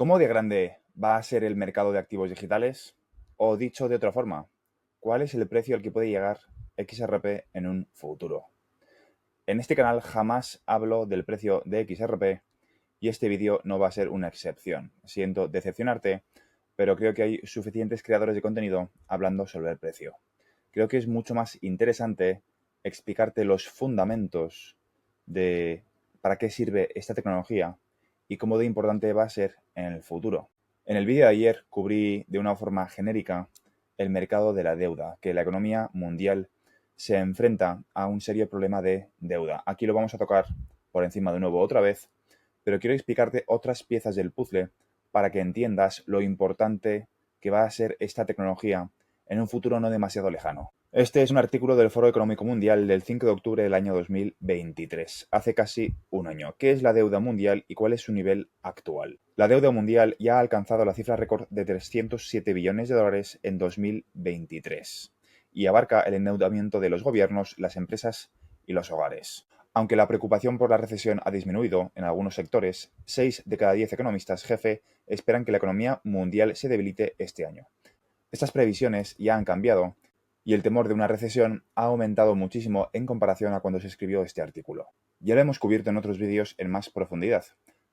¿Cómo de grande va a ser el mercado de activos digitales? O dicho de otra forma, ¿cuál es el precio al que puede llegar XRP en un futuro? En este canal jamás hablo del precio de XRP y este vídeo no va a ser una excepción. Siento decepcionarte, pero creo que hay suficientes creadores de contenido hablando sobre el precio. Creo que es mucho más interesante explicarte los fundamentos de para qué sirve esta tecnología y cómo de importante va a ser en el futuro. En el vídeo de ayer cubrí de una forma genérica el mercado de la deuda, que la economía mundial se enfrenta a un serio problema de deuda. Aquí lo vamos a tocar por encima de nuevo otra vez, pero quiero explicarte otras piezas del puzzle para que entiendas lo importante que va a ser esta tecnología en un futuro no demasiado lejano. Este es un artículo del Foro Económico Mundial del 5 de octubre del año 2023, hace casi un año. ¿Qué es la deuda mundial y cuál es su nivel actual? La deuda mundial ya ha alcanzado la cifra récord de 307 billones de dólares en 2023 y abarca el endeudamiento de los gobiernos, las empresas y los hogares. Aunque la preocupación por la recesión ha disminuido en algunos sectores, 6 de cada 10 economistas jefe esperan que la economía mundial se debilite este año. Estas previsiones ya han cambiado y el temor de una recesión ha aumentado muchísimo en comparación a cuando se escribió este artículo. Ya lo hemos cubierto en otros vídeos en más profundidad,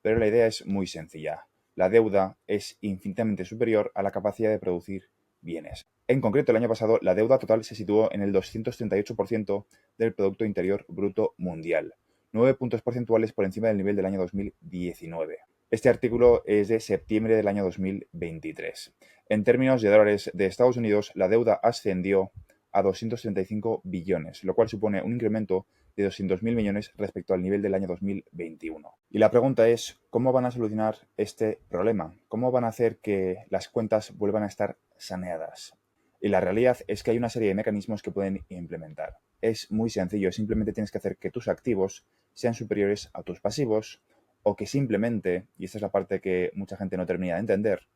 pero la idea es muy sencilla. La deuda es infinitamente superior a la capacidad de producir bienes. En concreto, el año pasado, la deuda total se situó en el 238% del Producto Interior Bruto Mundial, 9 puntos porcentuales por encima del nivel del año 2019. Este artículo es de septiembre del año 2023. En términos de dólares de Estados Unidos, la deuda ascendió a 235 billones, lo cual supone un incremento de 200.000 millones respecto al nivel del año 2021. Y la pregunta es, ¿cómo van a solucionar este problema? ¿Cómo van a hacer que las cuentas vuelvan a estar saneadas? Y la realidad es que hay una serie de mecanismos que pueden implementar. Es muy sencillo, simplemente tienes que hacer que tus activos sean superiores a tus pasivos o que simplemente, y esta es la parte que mucha gente no termina de entender,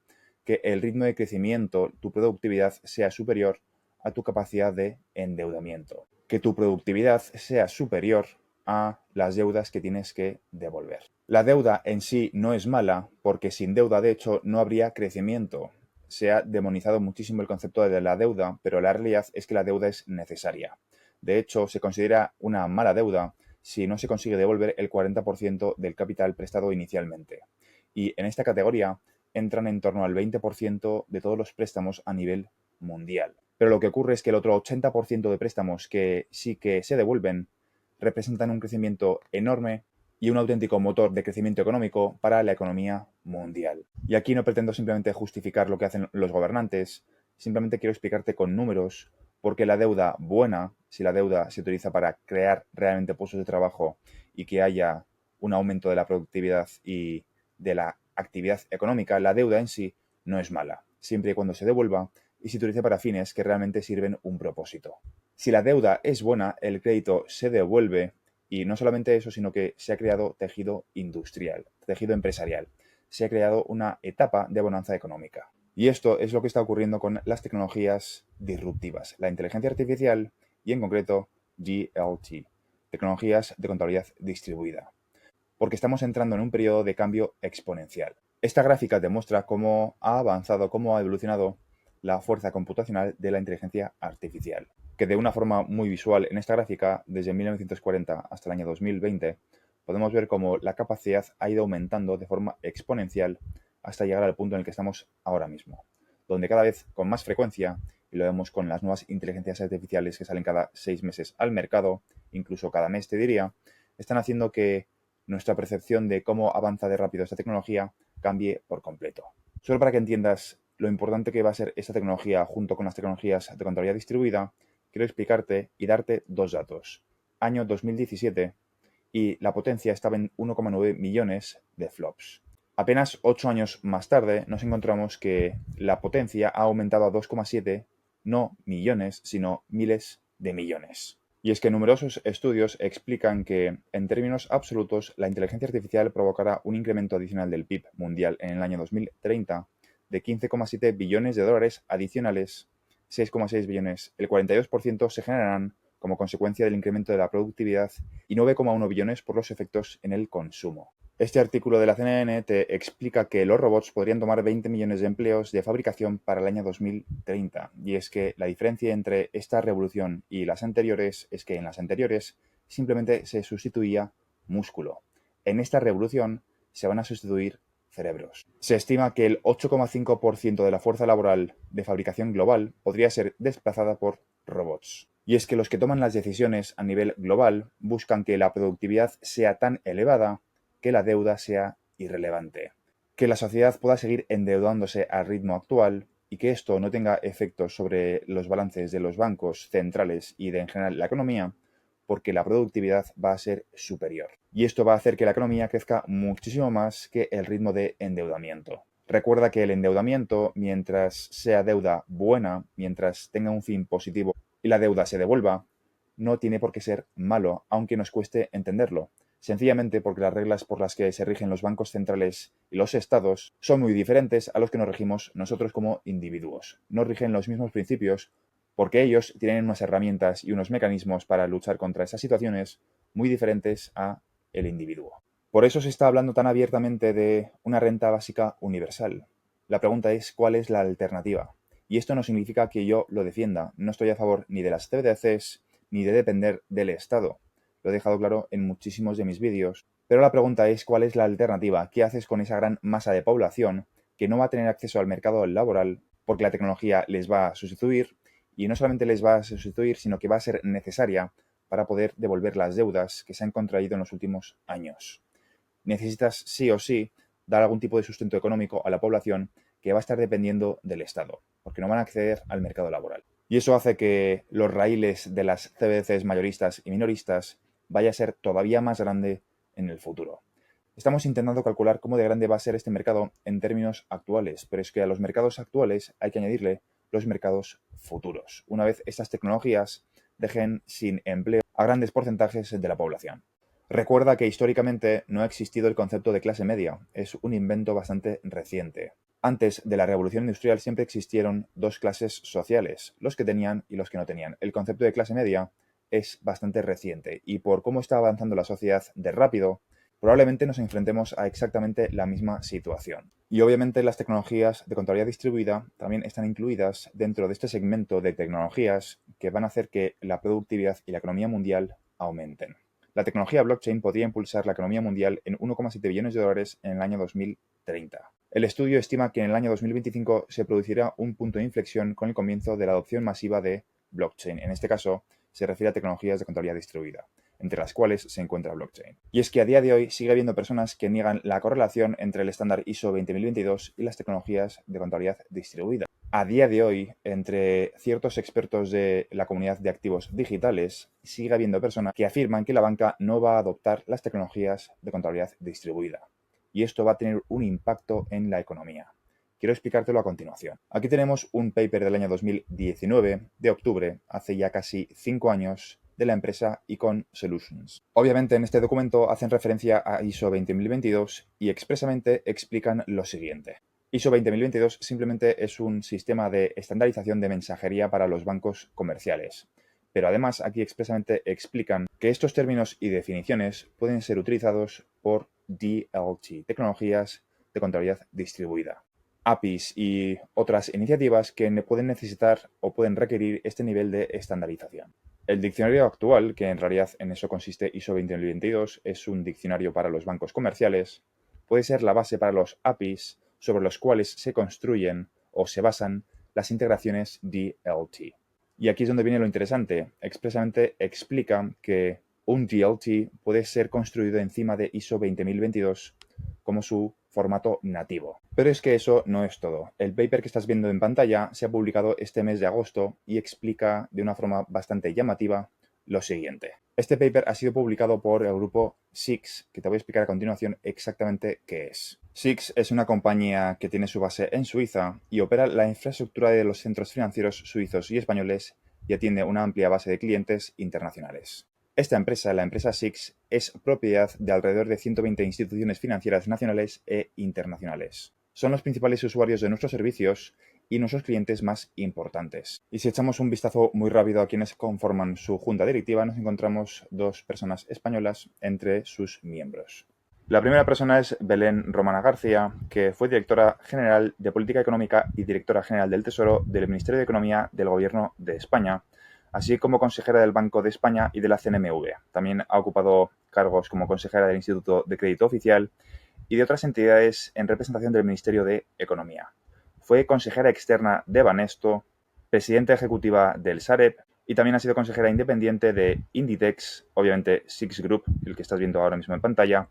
que el ritmo de crecimiento, tu productividad, sea superior a tu capacidad de endeudamiento. Que tu productividad sea superior a las deudas que tienes que devolver. La deuda en sí no es mala porque sin deuda, de hecho, no habría crecimiento. Se ha demonizado muchísimo el concepto de la deuda, pero la realidad es que la deuda es necesaria. De hecho, se considera una mala deuda si no se consigue devolver el 40% del capital prestado inicialmente. Y en esta categoría entran en torno al 20% de todos los préstamos a nivel mundial. Pero lo que ocurre es que el otro 80% de préstamos que sí que se devuelven representan un crecimiento enorme y un auténtico motor de crecimiento económico para la economía mundial. Y aquí no pretendo simplemente justificar lo que hacen los gobernantes, simplemente quiero explicarte con números por qué la deuda buena, si la deuda se utiliza para crear realmente puestos de trabajo y que haya un aumento de la productividad y de la actividad económica, la deuda en sí no es mala, siempre y cuando se devuelva y se utilice para fines que realmente sirven un propósito. Si la deuda es buena, el crédito se devuelve y no solamente eso, sino que se ha creado tejido industrial, tejido empresarial. Se ha creado una etapa de bonanza económica. Y esto es lo que está ocurriendo con las tecnologías disruptivas, la inteligencia artificial y en concreto GLT, tecnologías de contabilidad distribuida, porque estamos entrando en un periodo de cambio exponencial. Esta gráfica demuestra cómo ha avanzado, cómo ha evolucionado la fuerza computacional de la inteligencia artificial, que de una forma muy visual en esta gráfica, desde 1940 hasta el año 2020, podemos ver cómo la capacidad ha ido aumentando de forma exponencial hasta llegar al punto en el que estamos ahora mismo, donde cada vez con más frecuencia, y lo vemos con las nuevas inteligencias artificiales que salen cada 6 meses al mercado, incluso cada mes te diría, están haciendo que nuestra percepción de cómo avanza de rápido esta tecnología cambie por completo. Solo para que entiendas lo importante que va a ser esta tecnología junto con las tecnologías de contabilidad distribuida, quiero explicarte y darte dos datos. Año 2017 y la potencia estaba en 1,9 millones de flops. Apenas 8 años más tarde nos encontramos que la potencia ha aumentado a 2,7, no millones, sino miles de millones. Y es que numerosos estudios explican que, en términos absolutos, la inteligencia artificial provocará un incremento adicional del PIB mundial en el año 2030 de 15,7 billones de dólares adicionales, 6,6 billones, el 42% se generarán como consecuencia del incremento de la productividad y 9,1 billones por los efectos en el consumo. Este artículo de la CNN te explica que los robots podrían tomar 20 millones de empleos de fabricación para el año 2030. Y es que la diferencia entre esta revolución y las anteriores es que en las anteriores simplemente se sustituía músculo. En esta revolución se van a sustituir cerebros. Se estima que el 8,5% de la fuerza laboral de fabricación global podría ser desplazada por robots. Y es que los que toman las decisiones a nivel global buscan que la productividad sea tan elevada que la deuda sea irrelevante, que la sociedad pueda seguir endeudándose al ritmo actual y que esto no tenga efectos sobre los balances de los bancos centrales y en general la economía, porque la productividad va a ser superior. Y esto va a hacer que la economía crezca muchísimo más que el ritmo de endeudamiento. Recuerda que el endeudamiento, mientras sea deuda buena, mientras tenga un fin positivo y la deuda se devuelva, no tiene por qué ser malo, aunque nos cueste entenderlo. Sencillamente porque las reglas por las que se rigen los bancos centrales y los estados son muy diferentes a los que nos regimos nosotros como individuos. No rigen los mismos principios porque ellos tienen unas herramientas y unos mecanismos para luchar contra esas situaciones muy diferentes a el individuo. Por eso se está hablando tan abiertamente de una renta básica universal. La pregunta es ¿cuál es la alternativa? Y esto no significa que yo lo defienda. No estoy a favor ni de las CBDCs ni de depender del Estado. Lo he dejado claro en muchísimos de mis vídeos. Pero la pregunta es ¿cuál es la alternativa? ¿Qué haces con esa gran masa de población que no va a tener acceso al mercado laboral porque la tecnología les va a sustituir? Y no solamente les va a sustituir, sino que va a ser necesaria para poder devolver las deudas que se han contraído en los últimos años. Necesitas sí o sí dar algún tipo de sustento económico a la población que va a estar dependiendo del Estado, porque no van a acceder al mercado laboral. Y eso hace que los raíles de las CBDCs mayoristas y minoristas vaya a ser todavía más grande en el futuro. Estamos intentando calcular cómo de grande va a ser este mercado en términos actuales, pero es que a los mercados actuales hay que añadirle los mercados futuros, una vez estas tecnologías dejen sin empleo a grandes porcentajes de la población. Recuerda que históricamente no ha existido el concepto de clase media, es un invento bastante reciente. Antes de la revolución industrial siempre existieron dos clases sociales, los que tenían y los que no tenían. El concepto de clase media es bastante reciente y por cómo está avanzando la sociedad de rápido, probablemente nos enfrentemos a exactamente la misma situación. Y obviamente las tecnologías de contabilidad distribuida también están incluidas dentro de este segmento de tecnologías que van a hacer que la productividad y la economía mundial aumenten. La tecnología blockchain podría impulsar la economía mundial en 1,7 billones de dólares en el año 2030. El estudio estima que en el año 2025 se producirá un punto de inflexión con el comienzo de la adopción masiva de blockchain. En este caso, se refiere a tecnologías de contabilidad distribuida, entre las cuales se encuentra blockchain. Y es que a día de hoy sigue habiendo personas que niegan la correlación entre el estándar ISO 20022 y las tecnologías de contabilidad distribuida. A día de hoy, entre ciertos expertos de la comunidad de activos digitales, sigue habiendo personas que afirman que la banca no va a adoptar las tecnologías de contabilidad distribuida. Y esto va a tener un impacto en la economía. Quiero explicártelo a continuación. Aquí tenemos un paper del año 2019, de octubre, hace ya casi 5 años, de la empresa Econ Solutions. Obviamente en este documento hacen referencia a ISO 20022 y expresamente explican lo siguiente. ISO 20022 simplemente es un sistema de estandarización de mensajería para los bancos comerciales. Pero además aquí expresamente explican que estos términos y definiciones pueden ser utilizados por DLT, tecnologías de contabilidad distribuida, APIs y otras iniciativas que pueden necesitar o pueden requerir este nivel de estandarización. El diccionario actual, que en realidad en eso consiste ISO 20022, es un diccionario para los bancos comerciales, puede ser la base para los APIs sobre los cuales se construyen o se basan las integraciones DLT. Y aquí es donde viene lo interesante. Expresamente explica que un DLT puede ser construido encima de ISO 20022 como su formato nativo. Pero es que eso no es todo. El paper que estás viendo en pantalla se ha publicado este mes de agosto y explica de una forma bastante llamativa lo siguiente. Este paper ha sido publicado por el grupo SIX, que te voy a explicar a continuación exactamente qué es. SIX es una compañía que tiene su base en Suiza y opera la infraestructura de los centros financieros suizos y españoles y atiende una amplia base de clientes internacionales. Esta empresa, la empresa SIX, es propiedad de alrededor de 120 instituciones financieras nacionales e internacionales. Son los principales usuarios de nuestros servicios y nuestros clientes más importantes. Y si echamos un vistazo muy rápido a quienes conforman su junta directiva, nos encontramos dos personas españolas entre sus miembros. La primera persona es Belén Romana García, que fue directora general de Política Económica y directora general del Tesoro del Ministerio de Economía del Gobierno de España, así como consejera del Banco de España y de la CNMV. También ha ocupado cargos como consejera del Instituto de Crédito Oficial y de otras entidades en representación del Ministerio de Economía. Fue consejera externa de Banesto, presidenta ejecutiva del Sareb y también ha sido consejera independiente de Inditex, obviamente Six Group, el que estás viendo ahora mismo en pantalla,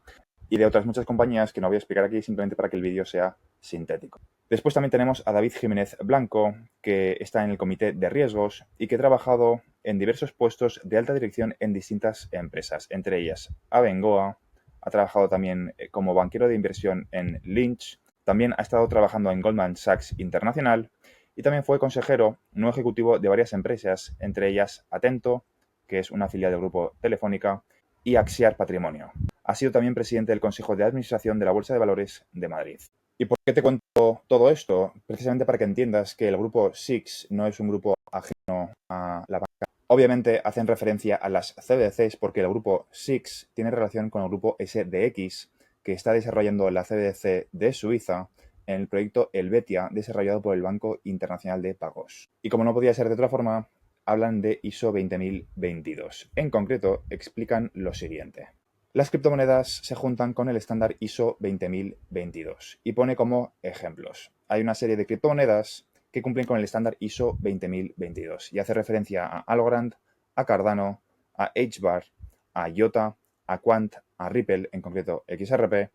y de otras muchas compañías que no voy a explicar aquí simplemente para que el vídeo sea sintético. Después también tenemos a David Jiménez Blanco, que está en el comité de riesgos y que ha trabajado en diversos puestos de alta dirección en distintas empresas, entre ellas Abengoa, ha trabajado también como banquero de inversión en Lynch, también ha estado trabajando en Goldman Sachs Internacional y también fue consejero no ejecutivo de varias empresas, entre ellas Atento, que es una filial del grupo Telefónica, y Axiar Patrimonio. Ha sido también presidente del Consejo de Administración de la Bolsa de Valores de Madrid. ¿Y por qué te cuento todo esto? Precisamente para que entiendas que el grupo SIX no es un grupo ajeno a la banca. Obviamente hacen referencia a las CBDCs porque el grupo SIX tiene relación con el grupo SDX, que está desarrollando la CBDC de Suiza en el proyecto Helvetia, desarrollado por el Banco Internacional de Pagos. Y como no podía ser de otra forma, hablan de ISO 20022. En concreto, explican lo siguiente. Las criptomonedas se juntan con el estándar ISO 20022 y pone como ejemplos. Hay una serie de criptomonedas que cumplen con el estándar ISO 20022 y hace referencia a Algorand, a Cardano, a HBAR, a IOTA, a Quant, a Ripple, en concreto XRP,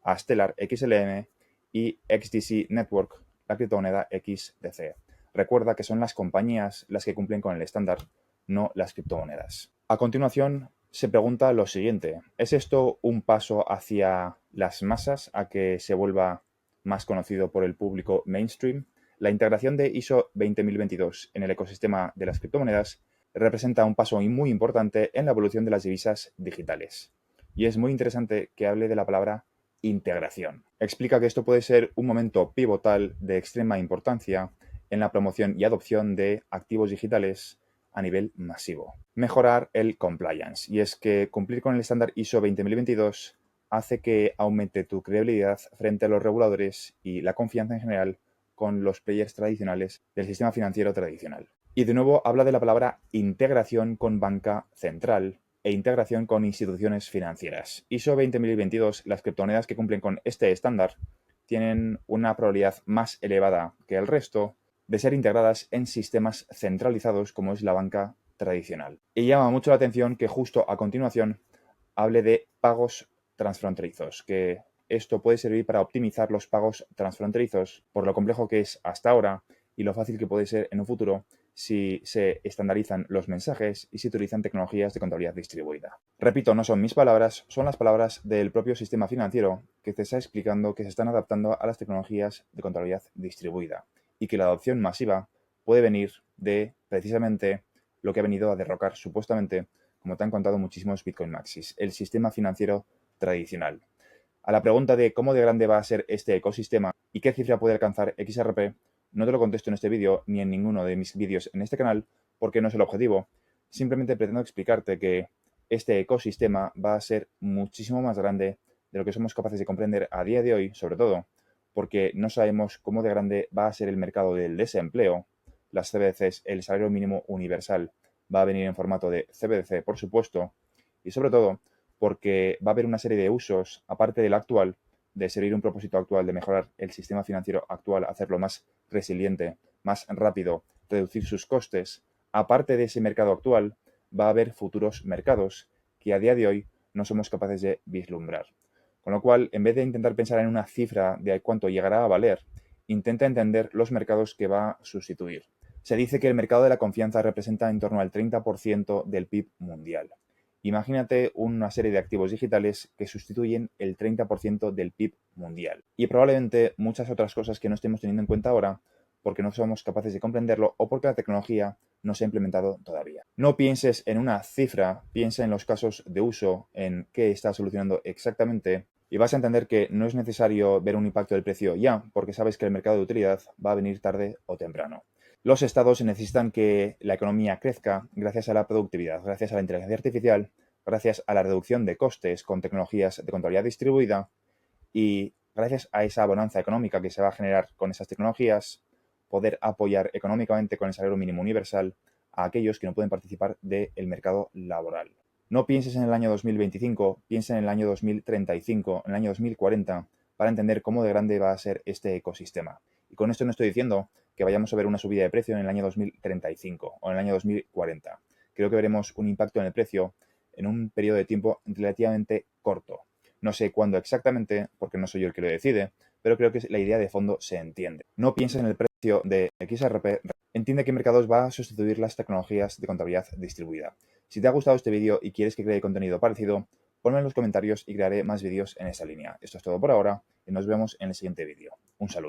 a Stellar XLM y XDC Network, la criptomoneda XDC. Recuerda que son las compañías las que cumplen con el estándar, no las criptomonedas. A continuación, se pregunta lo siguiente: ¿es esto un paso hacia las masas, a que se vuelva más conocido por el público mainstream? La integración de ISO 20022 en el ecosistema de las criptomonedas representa un paso muy importante en la evolución de las divisas digitales. Y es muy interesante que hable de la palabra integración. Explica que esto puede ser un momento pivotal de extrema importancia en la promoción y adopción de activos digitales a nivel masivo. Mejorar el compliance. Y es que cumplir con el estándar ISO 20022 hace que aumente tu credibilidad frente a los reguladores y la confianza en general con los players tradicionales del sistema financiero tradicional. Y de nuevo habla de la palabra integración con banca central e integración con instituciones financieras. ISO 20022, las criptomonedas que cumplen con este estándar tienen una probabilidad más elevada que el resto de ser integradas en sistemas centralizados como es la banca tradicional. Y llama mucho la atención que justo a continuación hable de pagos transfronterizos, que esto puede servir para optimizar los pagos transfronterizos por lo complejo que es hasta ahora y lo fácil que puede ser en un futuro si se estandarizan los mensajes y se utilizan tecnologías de contabilidad distribuida. Repito, no son mis palabras, son las palabras del propio sistema financiero que te está explicando que se están adaptando a las tecnologías de contabilidad distribuida y que la adopción masiva puede venir de precisamente lo que ha venido a derrocar supuestamente, como te han contado muchísimos Bitcoin Maxis, el sistema financiero tradicional. A la pregunta de cómo de grande va a ser este ecosistema y qué cifra puede alcanzar XRP, no te lo contesto en este vídeo ni en ninguno de mis vídeos en este canal porque no es el objetivo. Simplemente pretendo explicarte que este ecosistema va a ser muchísimo más grande de lo que somos capaces de comprender a día de hoy, sobre todo porque no sabemos cómo de grande va a ser el mercado del desempleo. Las CBDCs, el salario mínimo universal, va a venir en formato de CBDC, por supuesto, y sobre todo porque va a haber una serie de usos, aparte del actual, de servir un propósito actual, de mejorar el sistema financiero actual, hacerlo más resiliente, más rápido, reducir sus costes. Aparte de ese mercado actual, va a haber futuros mercados que a día de hoy no somos capaces de vislumbrar. Con lo cual, en vez de intentar pensar en una cifra de cuánto llegará a valer, intenta entender los mercados que va a sustituir. Se dice que el mercado de la confianza representa en torno al 30% del PIB mundial. Imagínate una serie de activos digitales que sustituyen el 30% del PIB mundial. Y probablemente muchas otras cosas que no estemos teniendo en cuenta ahora porque no somos capaces de comprenderlo o porque la tecnología no se ha implementado todavía. No pienses en una cifra, piensa en los casos de uso, en qué está solucionando exactamente y vas a entender que no es necesario ver un impacto del precio ya, porque sabes que el mercado de utilidad va a venir tarde o temprano. Los estados necesitan que la economía crezca gracias a la productividad, gracias a la inteligencia artificial, gracias a la reducción de costes con tecnologías de contabilidad distribuida y gracias a esa bonanza económica que se va a generar con esas tecnologías, poder apoyar económicamente con el salario mínimo universal a aquellos que no pueden participar del mercado laboral. No pienses en el año 2025, piensa en el año 2035, en el año 2040, para entender cómo de grande va a ser este ecosistema. Y con esto no estoy diciendo que vayamos a ver una subida de precio en el año 2035 o en el año 2040. Creo que veremos un impacto en el precio en un periodo de tiempo relativamente corto. No sé cuándo exactamente, porque no soy yo el que lo decide, pero creo que la idea de fondo se entiende. No pienses en el precio de XRP. Entiende que Mercados va a sustituir las tecnologías de contabilidad distribuida. Si te ha gustado este vídeo y quieres que cree contenido parecido, ponme en los comentarios y crearé más vídeos en esta línea. Esto es todo por ahora y nos vemos en el siguiente vídeo. Un saludo.